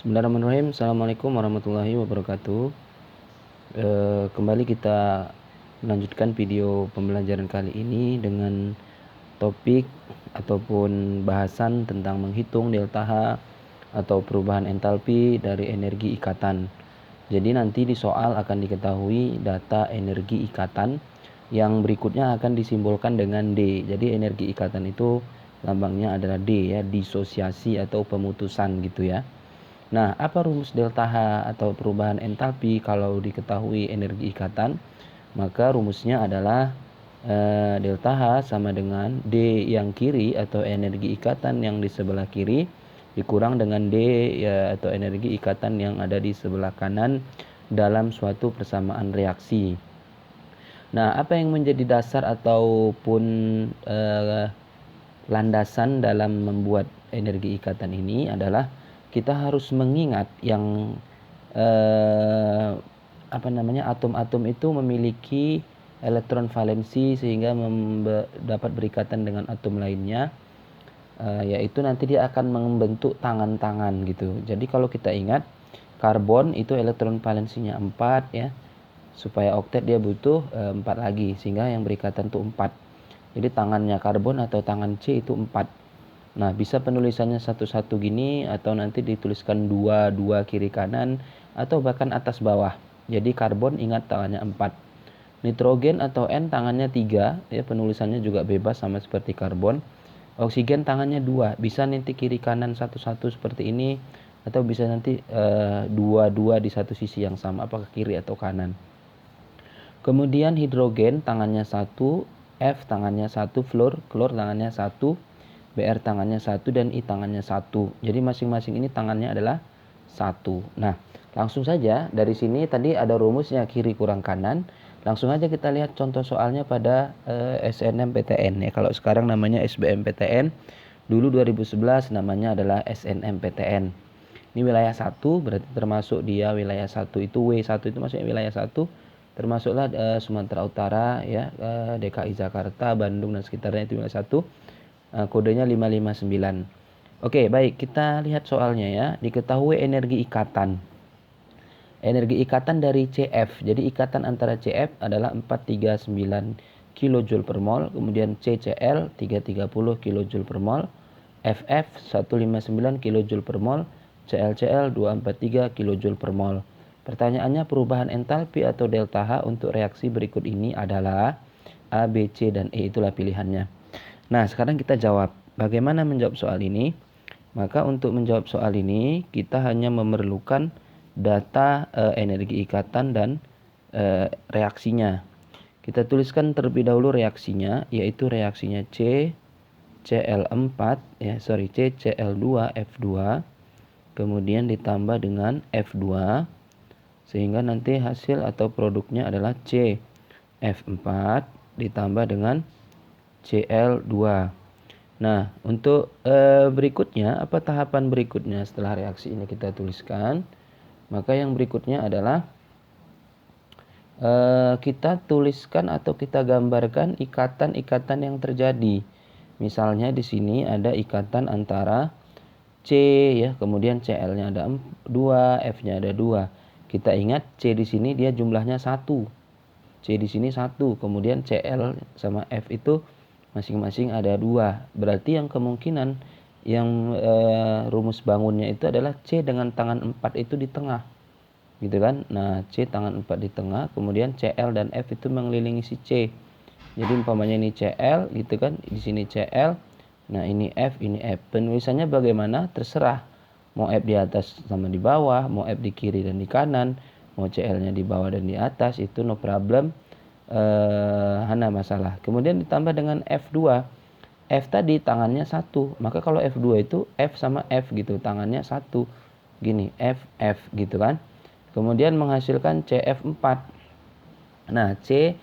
Bismillahirrahmanirrahim. Assalamualaikum warahmatullahi wabarakatuh. Kembali kita melanjutkan video pembelajaran kali ini dengan topik ataupun bahasan tentang menghitung delta H atau perubahan entalpi dari energi ikatan. Jadi nanti di soal akan diketahui data energi ikatan yang berikutnya akan disimbolkan dengan D. Jadi energi ikatan itu lambangnya adalah D ya, disosiasi atau pemutusan gitu ya. Nah, apa rumus delta H atau perubahan entalpi kalau diketahui energi ikatan? Maka rumusnya adalah delta H sama dengan D yang kiri atau energi ikatan yang di sebelah kiri dikurang dengan D ya, atau energi ikatan yang ada di sebelah kanan dalam suatu persamaan reaksi. Nah, apa yang menjadi dasar ataupun landasan dalam membuat energi ikatan ini adalah kita harus mengingat yang atom-atom itu memiliki elektron valensi sehingga dapat berikatan dengan atom lainnya, yaitu nanti dia akan membentuk tangan-tangan gitu. Jadi kalau kita ingat karbon itu elektron valensinya 4 ya, supaya oktet dia butuh 4 lagi sehingga yang berikatan itu 4. Jadi tangannya karbon atau tangan C itu 4. Nah, bisa penulisannya satu-satu gini atau nanti dituliskan 2 kiri kanan atau bahkan atas bawah. Jadi karbon ingat tangannya 4. Nitrogen atau N tangannya 3 ya, penulisannya juga bebas sama seperti karbon. Oksigen tangannya 2, bisa nanti kiri kanan satu-satu seperti ini atau bisa nanti 2 di satu sisi yang sama, apakah kiri atau kanan. Kemudian hidrogen tangannya 1, F tangannya 1, fluor tangannya 1, Br tangannya 1 dan I tangannya 1. Jadi masing-masing ini tangannya adalah 1. Nah, langsung saja dari sini tadi ada rumusnya kiri kurang kanan. Langsung aja kita lihat contoh soalnya pada SNMPTN ya. Kalau sekarang namanya SBMPTN, dulu 2011 namanya adalah SNMPTN. Ini wilayah 1 berarti termasuk dia wilayah 1 itu W1 itu masuknya wilayah 1. Termasuklah Sumatera Utara ya, DKI Jakarta, Bandung dan sekitarnya itu wilayah 1. Kodenya 559. Oke, baik, kita lihat soalnya ya. Diketahui energi ikatan. Energi ikatan dari CF. Jadi ikatan antara CF adalah 439 kJ per mol, kemudian CCl 330 kJ per mol, FF 159 kJ per mol, ClCl 243 kJ per mol. Pertanyaannya, perubahan entalpi atau delta H untuk reaksi berikut ini adalah A, B, C, dan E. Itulah pilihannya. Nah, sekarang kita jawab. Bagaimana menjawab soal ini? Maka untuk menjawab soal ini, kita hanya memerlukan data energi ikatan dan reaksinya. Kita tuliskan terlebih dahulu reaksinya, yaitu reaksinya CCl2F2, kemudian ditambah dengan F2, sehingga nanti hasil atau produknya adalah CF4 ditambah dengan Cl2. Nah, untuk berikutnya, apa tahapan berikutnya setelah reaksi ini kita tuliskan? Maka yang berikutnya adalah kita tuliskan atau kita gambarkan ikatan-ikatan yang terjadi. Misalnya di sini ada ikatan antara C ya, kemudian Cl-nya ada 2, F-nya ada 2. Kita ingat C di sini dia jumlahnya 1. C di sini 1, kemudian Cl sama F itu masing-masing ada 2. Berarti yang kemungkinan yang rumus bangunnya itu adalah C dengan tangan 4 itu di tengah. Gitu kan? Nah, C tangan 4 di tengah, kemudian Cl dan F itu mengelilingi si C. Jadi umpamanya ini Cl gitu kan, di sini Cl. Nah, ini F, ini F. Penulisannya bagaimana? Terserah. Mau F di atas sama di bawah, mau F di kiri dan di kanan, mau Cl-nya di bawah dan di atas, itu no problem. Hana masalah. Kemudian ditambah dengan F2. F tadi tangannya 1. Maka kalau F2 itu F sama F gitu, tangannya 1. Gini, F, F gitu kan. Kemudian menghasilkan CF4. Nah, C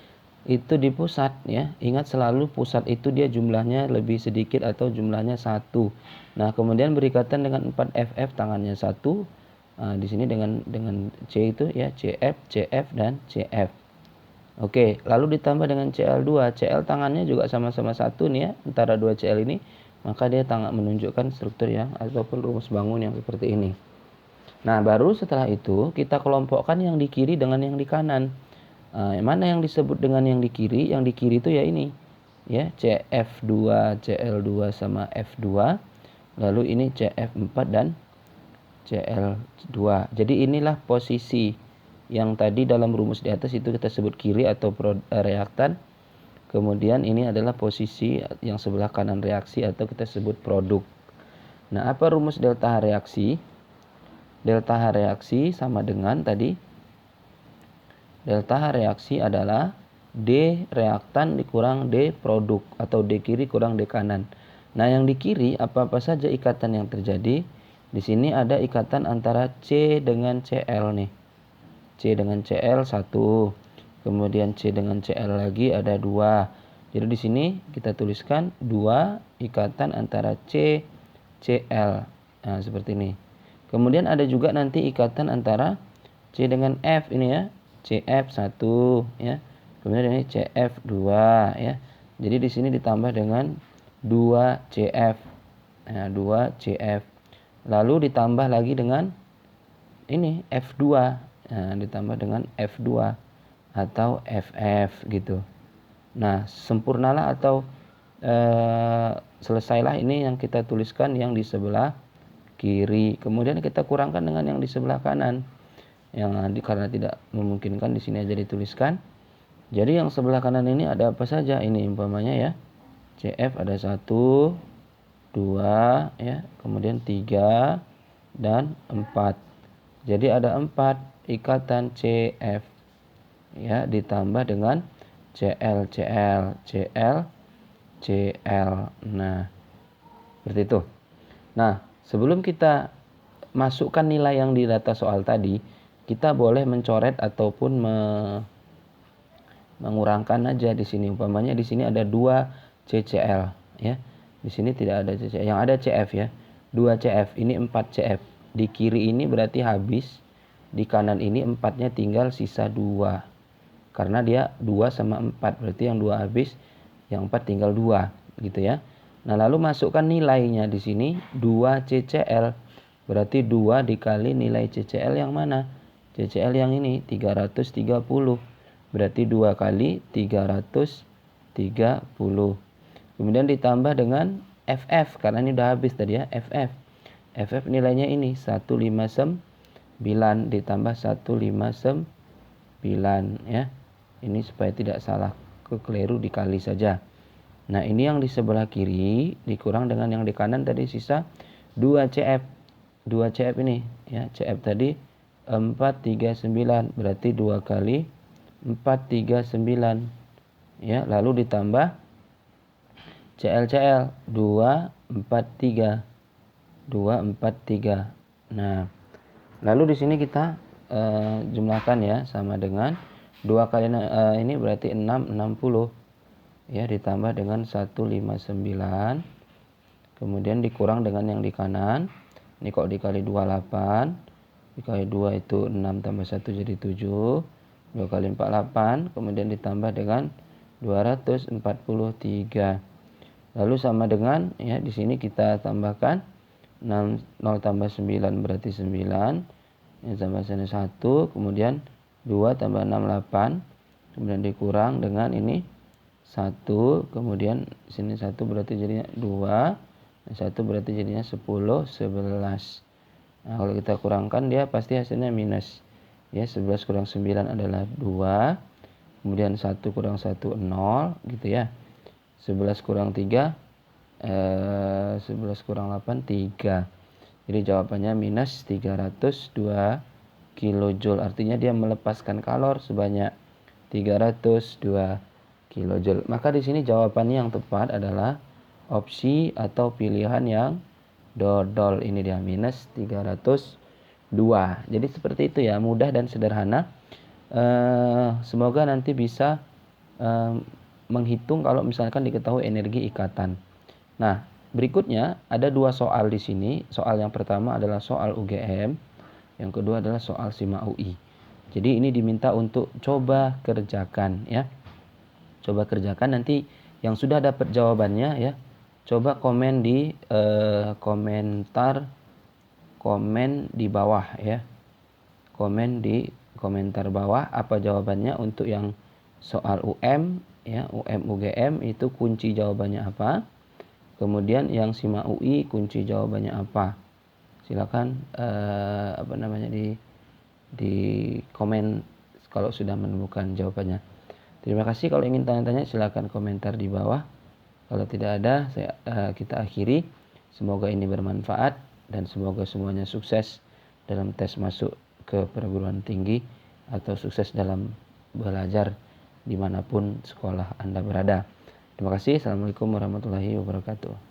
itu di pusat ya. Ingat selalu pusat itu dia jumlahnya lebih sedikit atau jumlahnya 1. Nah, kemudian berikatan dengan 4FF tangannya 1. Nah, di sini dengan C itu ya, CF, CF dan CF. Oke, lalu ditambah dengan Cl2. Cl tangannya juga sama-sama 1 nih ya, antara 2 Cl ini. Maka dia menunjukkan struktur yang ataupun rumus bangun yang seperti ini. Nah, baru setelah itu kita kelompokkan yang di kiri dengan yang di kanan. Mana yang disebut dengan yang di kiri? Yang di kiri itu ya ini, ya, CF2, CL2 sama F2. Lalu ini CF4 dan CL2. Jadi inilah posisi yang tadi dalam rumus di atas itu kita sebut kiri atau reaktan. Kemudian ini adalah posisi yang sebelah kanan reaksi atau kita sebut produk. Nah, apa rumus delta H reaksi? Delta H reaksi sama dengan tadi. Delta H reaksi adalah D reaktan dikurang D produk atau D kiri kurang D kanan. Nah, yang di kiri apa-apa saja ikatan yang terjadi. Di sini ada ikatan antara C dengan Cl nih. C dengan Cl 1. Kemudian C dengan Cl lagi ada 2. Jadi di sini kita tuliskan 2 ikatan antara C Cl. Nah, seperti ini. Kemudian ada juga nanti ikatan antara C dengan F ini ya. CF1 ya. Kemudian ini CF2 ya. Jadi di sini ditambah dengan 2CF. Nah, 2CF. Lalu ditambah lagi dengan ini F2. Nah, ditambah dengan F2 atau FF gitu. Nah, sempurnalah atau selesailah ini yang kita tuliskan yang di sebelah kiri. Kemudian kita kurangkan dengan yang di sebelah kanan. Yang karena tidak memungkinkan di sini aja dituliskan. Jadi yang sebelah kanan ini ada apa saja? Ini umpamanya ya. CF ada 1, 2 ya, kemudian 3 dan 4. Jadi ada 4 ikatan CF ya, ditambah dengan CL, CL, CL, CL. Nah, seperti itu. Nah, sebelum kita masukkan nilai yang di data soal tadi, kita boleh mencoret ataupun mengurangkan aja di sini. Umpamanya di sini ada 2 CCl ya. Di sini tidak ada CCl, yang ada CF ya. 2 CF, ini 4 CF. Di kiri ini berarti habis, di kanan ini 4-nya tinggal sisa 2. Karena dia 2 sama 4, berarti yang 2 habis, yang 4 tinggal 2 gitu ya. Nah, lalu masukkan nilainya di sini 2 CCl. Berarti 2 dikali nilai CCl yang mana? CCl yang ini 330. Berarti 2 kali 330. Kemudian ditambah dengan FF karena ini udah habis tadi ya, FF. FF nilainya ini 159 ditambah 159 ya. Ini supaya tidak salah kekeliru dikali saja. Nah, ini yang di sebelah kiri dikurang dengan yang di kanan tadi sisa 2 CF. 2 CF ini ya, CF tadi 439 berarti 2 kali 439 ya, lalu ditambah CL 243. Nah, lalu di sini kita jumlahkan ya, sama dengan 2 kali ini berarti 60 ya, ditambah dengan 159. Kemudian dikurang dengan yang di kanan. Ini kok dikali 28. Dikali 2 itu 6 tambah 1 jadi 7. 2 kali 48. Kemudian ditambah dengan 243. Lalu sama dengan ya, di sini kita tambahkan 0 tambah 9 berarti 9. Ini tambah sini 1. Kemudian 2 tambah 6 8. Kemudian dikurang dengan ini 1. Kemudian sini 1 berarti jadinya 2. 1 berarti jadinya 10, 11. Nah, kalau kita kurangkan dia pasti hasilnya minus. Ya, 11 kurang 9 adalah 2. Kemudian 1 kurang 1, 0 gitu ya. 11 kurang 3, 11 kurang 8, 3. Jadi jawabannya minus 302 kilojoule. Artinya dia melepaskan kalor sebanyak 302 kilojoule. Maka di sini jawabannya yang tepat adalah opsi atau pilihan yang dodol. Ini dia minus 302. Jadi seperti itu ya, mudah dan sederhana. Semoga nanti bisa menghitung kalau misalkan diketahui energi ikatan. Nah, berikutnya ada 2 soal di sini. Soal yang pertama adalah soal UGM, yang kedua adalah soal SIMA UI. Jadi ini diminta untuk coba kerjakan ya. Coba kerjakan, nanti yang sudah dapat jawabannya ya, coba komen di komentar komen di bawah ya. Komen di komentar bawah apa jawabannya untuk yang soal UM ya, UM UGM itu kunci jawabannya apa. Kemudian yang SIMA UI kunci jawabannya apa. Silakan di komen kalau sudah menemukan jawabannya. Terima kasih. Kalau ingin tanya-tanya silakan komentar di bawah. Kalau tidak ada, kita akhiri. Semoga ini bermanfaat dan semoga semuanya sukses dalam tes masuk ke perguruan tinggi atau sukses dalam belajar dimanapun sekolah Anda berada. Terima kasih. Assalamualaikum warahmatullahi wabarakatuh.